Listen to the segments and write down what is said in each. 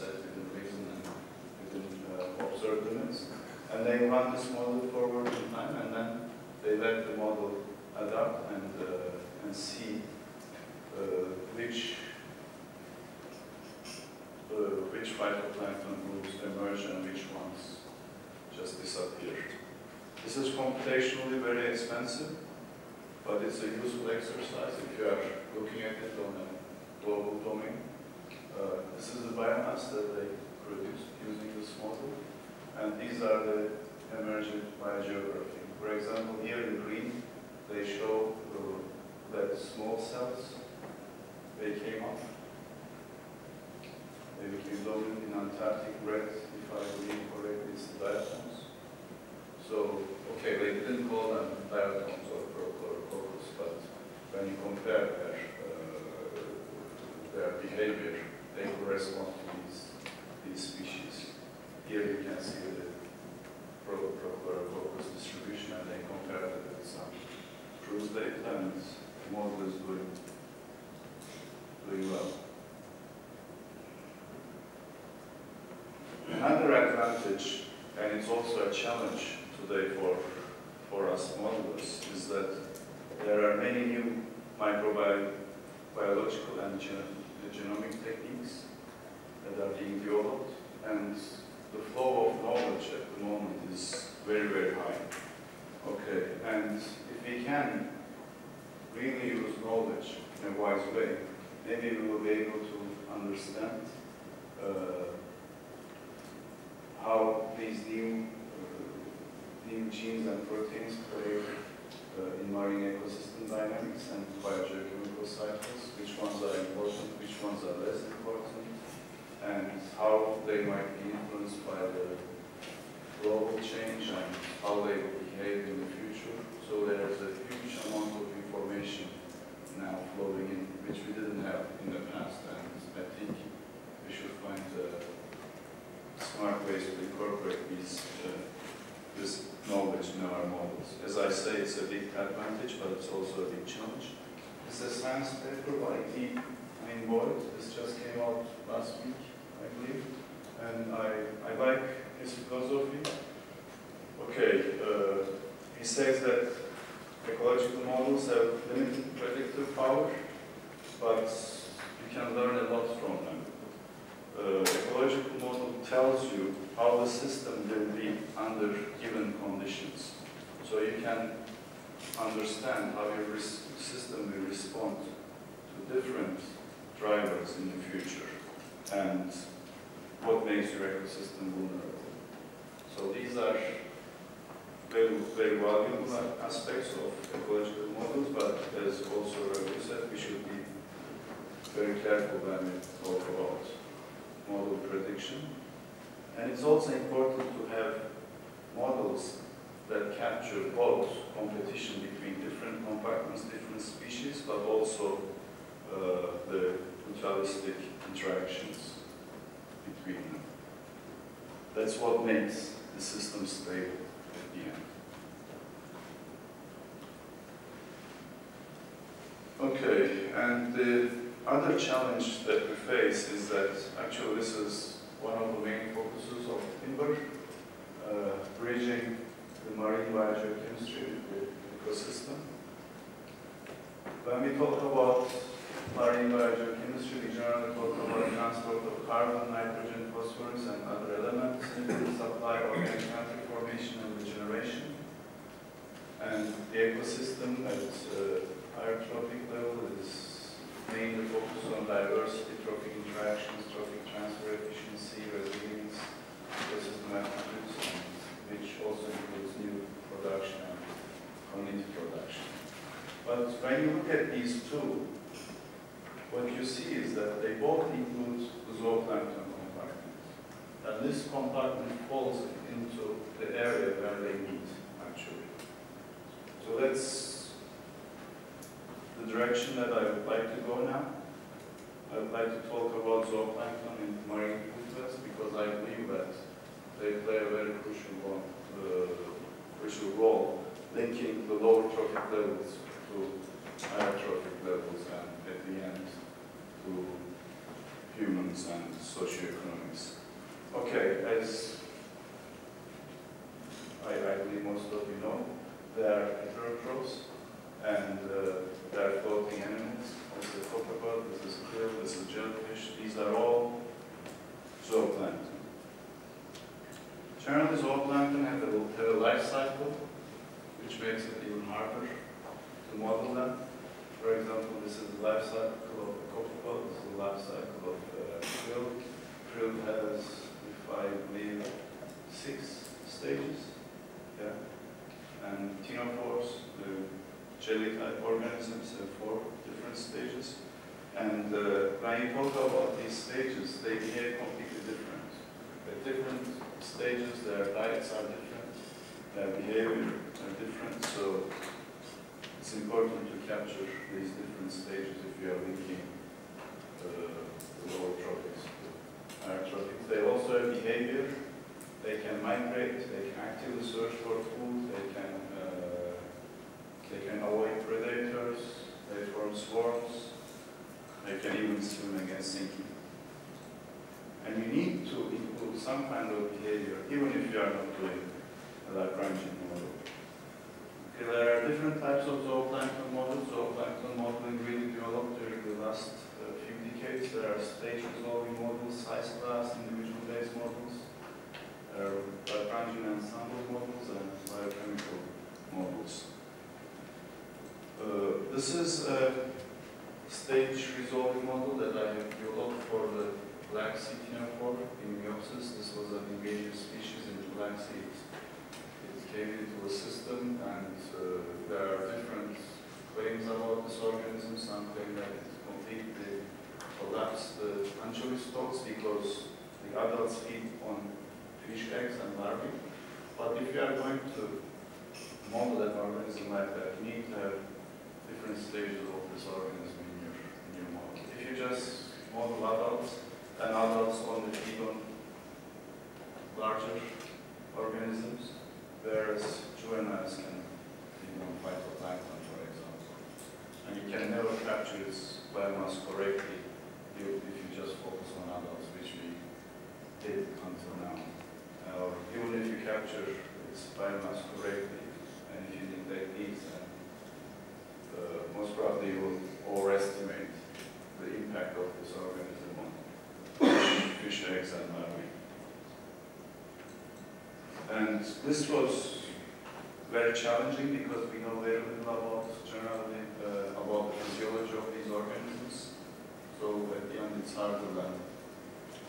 set within reason and within observed limits. And they run this model forward in time, and then they let the model adapt and see which phytoplankton groups emerge and which ones just disappear. This is computationally very expensive, but it's a useful exercise if you are looking at it on a global domain. This is the biomass that they produced using this model, and these are the emergent biogeography. For example, here in green, they show that small cells, they came up. They became dominant in Antarctic. Red, if I believe correctly, is the diatoms. So, okay, they didn't call them diatoms or prochlorococcus, but when you compare their behavior, they correspond to these species. Here you can see the prochlorococcus distribution, and they compare it with some cruise data, and the model is doing well. Another advantage, and it's also a challenge today for us modelers, is that there are many new microbiological and genomic techniques that are being developed, and the flow of knowledge at the moment is very, very high. Okay, and if we can really use knowledge in a wise way, maybe we will be able to understand how these new genes and proteins play in marine ecosystem dynamics and biogeochemical cycles, which ones are important, which ones are less important, and how they might be influenced by the global change and how they will behave in the future. So there is a huge amount of information now flowing in, which we didn't have in the past, and I think we should find smart ways to incorporate this knowledge in our models. As I say, it's a big advantage, but it's also a big challenge. It's a science paper by T. Boyd. This just came out last week, I believe, and I like his philosophy. Okay, he says that ecological models have limited predictive power, but you can learn a lot from them. Ecological model tells you how the system will be under given conditions. So you can understand how your system will respond to different drivers in the future and what makes your ecosystem vulnerable. So these are very, very valuable aspects of ecological models, but as also you said, we should be very careful when we talk about model prediction. And it's also important to have models that capture both competition between different compartments, different species, but also the mutualistic interactions between them. That's what makes the system stable at the end. Okay, and the other challenge that we face is that actually this is one of the main focuses of IMBER, bridging the marine biogeochemistry with the ecosystem. When we talk about marine biogeochemistry, we generally talk about transport of carbon, nitrogen, phosphorus, and other elements in the supply organic matter formation and regeneration. And the ecosystem at higher trophic level is mainly focused on diversity, trophic interactions, trophic transfer efficiency, resilience, ecosystem attributes, which also includes new production and community production. But when you look at these two, what you see is that they both include the zooplankton compartment. And this compartment falls into the area where they meet, actually. So that's the direction that I would like to go now. I would like to talk about zooplankton in marine food webs because I believe that they play a very crucial role linking the lower trophic levels to higher trophic levels and at the end to humans and socioeconomics. Okay, as I believe most of you know, they are heterotrophs, and they are floating animals. This is a copperbug, this is krill, this is jellyfish. These are all zooplankton. Generally, zooplankton have a life cycle, which makes it even harder to model them. For example, this is the life cycle of a copperbug, this is the life cycle of krill. Krill has, if I believe, 6 stages. Yeah. And ctenophores, the jelly-type organisms, have 4 different stages. And when you talk about these stages, they behave completely different. At different stages, their diets are different, their behavior are different, so it's important to capture these different stages if you are linking the lower trophics to higher trophics. They also have behavior. They can migrate, they can actively search for food, they can avoid predators, they form swarms, they can even swim against sinking. And you need to include some kind of behavior, even if you are not doing a Lagrangian model. Okay, there are different types of zooplankton models. Zooplankton modeling really developed during the last few decades. There are stage-resolving models, size-class, individual-based models. There are Lagrangian ensemble models and biochemical models. This is a stage-resolving model that I have developed for the Black Sea ctenophore in Meopsis. This was an invasive species in the Black Sea. It came into a system, and there are different claims about this organism. Some claim that it completely collapsed the anchovy stocks because the adults feed on fish eggs and larvae. But if you are going to model an organism like that, you need to have different stages of this organism in your model. If you just model adults, then adults only feed on larger organisms, whereas juveniles can feed on phytoplankton, for example. And you can never capture its biomass correctly if you just focus on adults, which we did until now. Or even if you capture its biomass correctly, and if you detect these, then most probably you will overestimate the impact of this organism on fish eggs and larvae. And this was very challenging because we know very little about generally about the physiology of these organisms. So at the end, it's harder than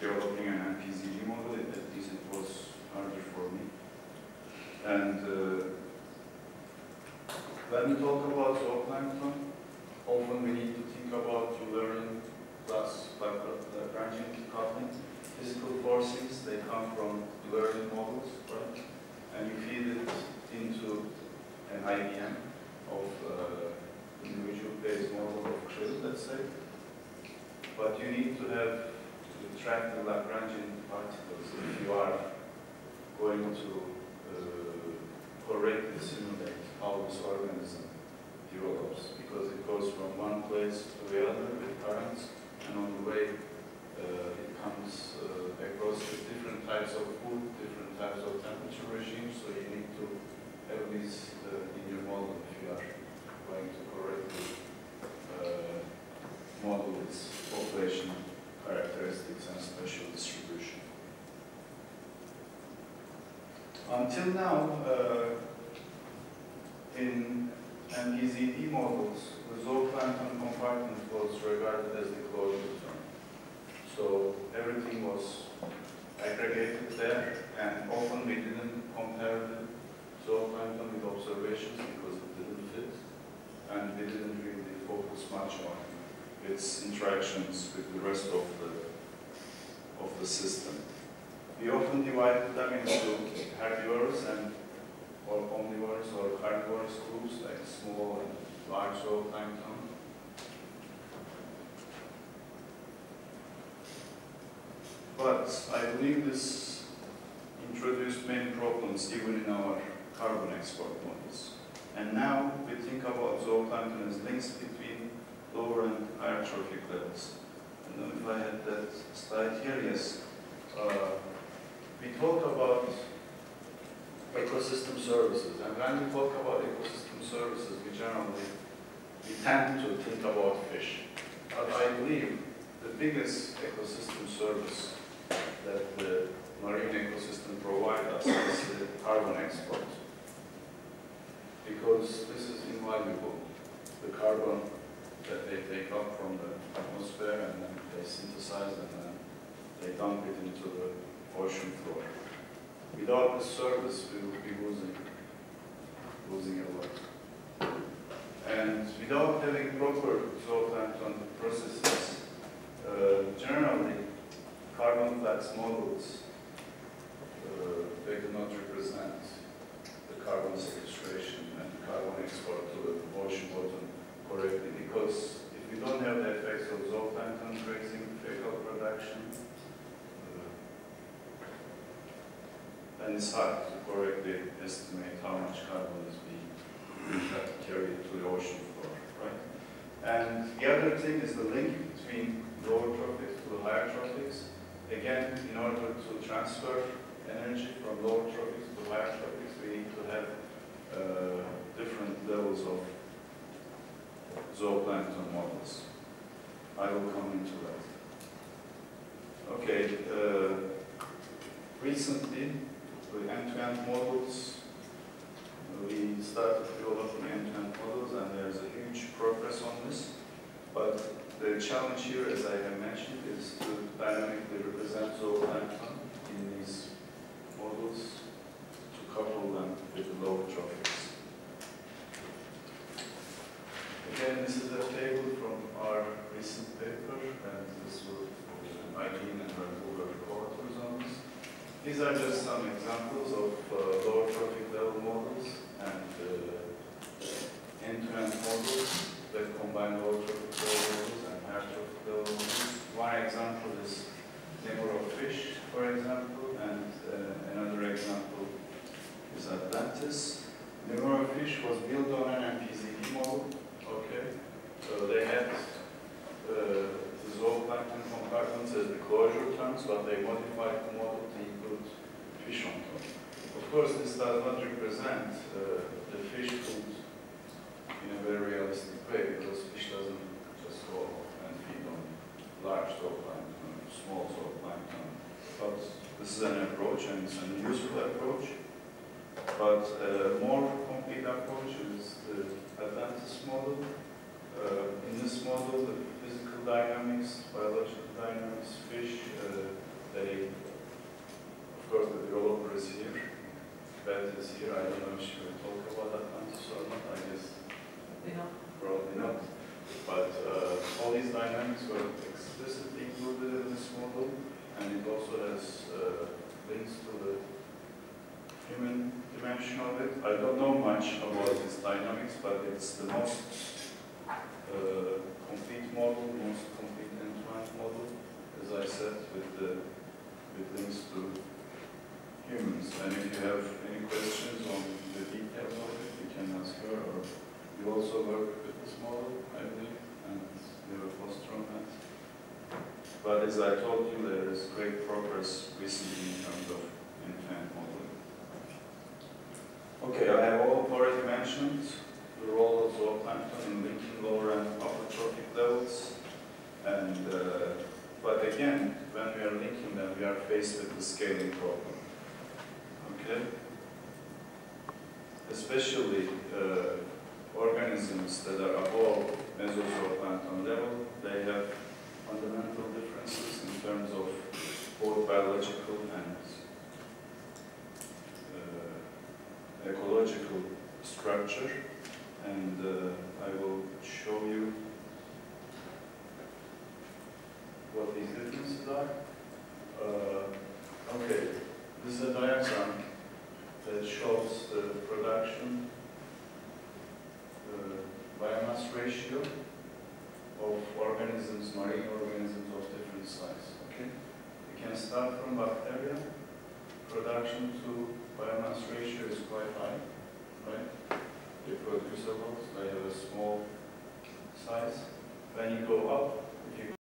developing an NPZD model. At least it was harder for me. And when we talk about zooplankton, often we need to think about Eulerian plus Lagrangian coupling. Physical forces, they come from Eulerian models, right? And you feed it into an IBM of individual-based model of krill, let's say. But you need to track the Lagrangian particles if you are going to correctly simulate how this organism develops, because it goes from one place to the other with currents, and on the way it comes across with different types of food, different types of temperature regimes, so you need to have these in your model if you are going to correctly model its population characteristics and spatial distribution. Until now, in NPZD models, the zooplankton compartment was regarded as the closure term. So everything was aggregated there, and often we didn't compare the zooplankton with observations because it didn't fit, and we didn't really focus much on its interactions with the rest of the system. We often divided them into herbivores and or omnivores or carnivorous groups like small and large zooplankton. But I believe this introduced many problems even in our carbon export models. And now we think about zooplankton as links between lower and higher trophic levels. don't know if I had that slide here, yes. We talk about ecosystem services, and when we talk about ecosystem services, we tend to think about fish. But I believe the biggest ecosystem service that the marine ecosystem provides us is the carbon export. Because this is invaluable. The carbon that they take up from the atmosphere and then they synthesize and then they dump it into the ocean floor. Without this service, we would be losing a lot. And without having proper zooplankton processes, generally, carbon flax models, they do not represent the carbon sequestration and carbon export to the ocean bottom correctly, because if we don't have the effects of zooplankton raising fecal production, then it's hard to correctly estimate how much carbon is being carried to the ocean floor, right? And the other thing is the link between lower trophics to higher trophics. Again, in order to transfer energy from lower trophics to higher trophics, we need to have different levels of zooplankton models. I will come into that. Okay, recently, with end-to-end models, we started developing end-to-end models, and there's a huge progress on this. But the challenge here, as I have mentioned, is to dynamically represent zooplankton in these models, to couple them with the lower trophics. Again, this is a table from our recent paper, and this was Eileen and her co-authors on this. These are just some examples of lower trophic level models and end-to-end models that combine lower trophic level models and higher trophic level models. One example is number of fish, for example, and another example is Atlantis. Number of fish was built on an MPZP model. Okay, so they had the zooplankton compartments as the closure terms, but they modified the model to include fish on top. Of course, this does not represent the fish food in a very realistic way, because fish doesn't just go and feed on large zooplankton, small zooplankton. But this is an approach, and it's a useful approach. But a more complete approach is the Atlantis model. In this model, the physical dynamics, biological dynamics, fish, they, of course, the developer is here, Beth is here. I don't know if she will talk about Atlantis or not, I guess. Probably not. But all these dynamics were explicitly included in this model, and it also has links to the human dimension of it. I don't know much about its dynamics, but it's the most complete model, most complete end-to-end model, as I said, with links to humans. And if you have any questions on the details of it, you can ask her. Or we also work with this model, I believe, and we have a poster on that. But as I told you, there is great progress recently in terms of end-to-end modeling. Okay, I have already mentioned the role of zooplankton in linking lower and upper trophic levels. And, but again, when we are linking them, we are faced with the scaling problem. Okay? Especially organisms that are above mesozooplankton level, they have fundamental differences in terms of both biological and ecological structure. And I will show you what these differences are. Okay, this is a diagram that shows the production biomass ratio of organisms, marine organisms of different size. Okay, we can start from bacteria. Production to biomass ratio is quite high, right? Reproducible, they have a small size. When you go up,